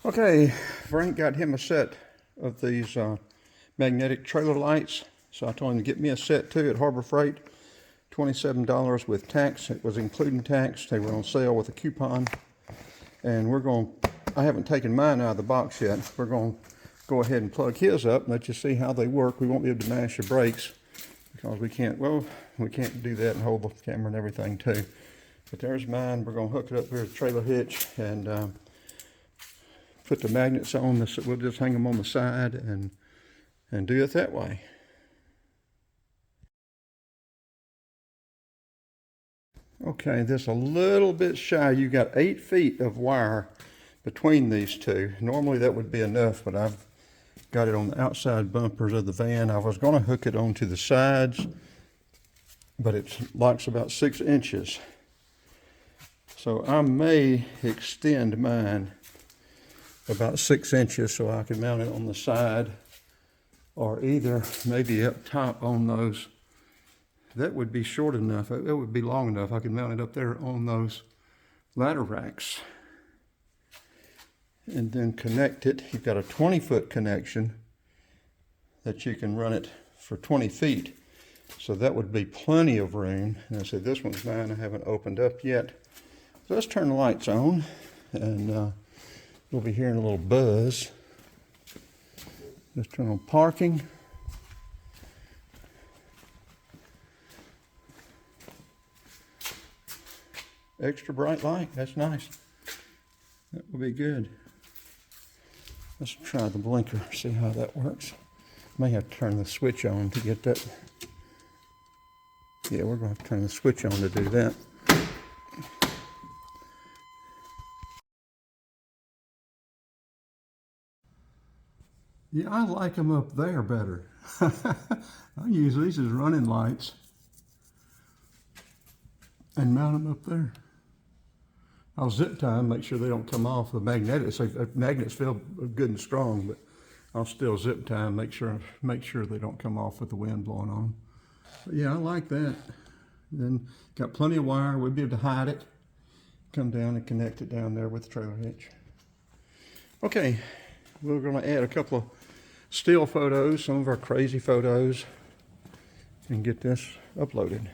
Okay, Frank got him a set of these magnetic trailer lights. So I told him to get me a set too at Harbor Freight. $27 with tax. It was including tax. They were on sale with a coupon. And I haven't taken mine out of the box yet. We're going to go ahead and plug his up and let you see how they work. We won't be able to mash the brakes because we can't do that and hold the camera and everything too. But there's mine. We're going to hook it up here to the trailer hitch and put the magnets on this. We'll just hang them on the side and do it that way. Okay, this a little bit shy. You got 8 feet of wire between these two. Normally that would be enough, but I've got it on the outside bumpers of the van. I was going to hook it onto the sides, but it locks about 6 inches. So I may extend mine about 6 inches so I can mount it on the side, or either maybe up top on those. That would be short enough. It would be long enough. I could mount it up there on those ladder racks. And then connect it. You've got a 20-foot connection that you can run it for 20 feet. So that would be plenty of room. And I said, this one's mine. I haven't opened up yet. So let's turn the lights on. And we'll be hearing a little buzz. Let's turn on parking. Extra bright light, that's nice. That will be good. Let's try the blinker, see how that works. May have to turn the switch on to get that. Yeah, we're going to turn the switch on to do that. Yeah, I like them up there better. I use these as running lights and mount them up there. I'll zip tie them, make sure they don't come off the magnets. Magnets feel good and strong, but I'll still zip tie them, make sure they don't come off with the wind blowing on them. But yeah, I like that. Then got plenty of wire. We'll be able to hide it. Come down and connect it down there with the trailer hitch. Okay, we're going to add a couple of still photos, some of our crazy photos, and get this uploaded.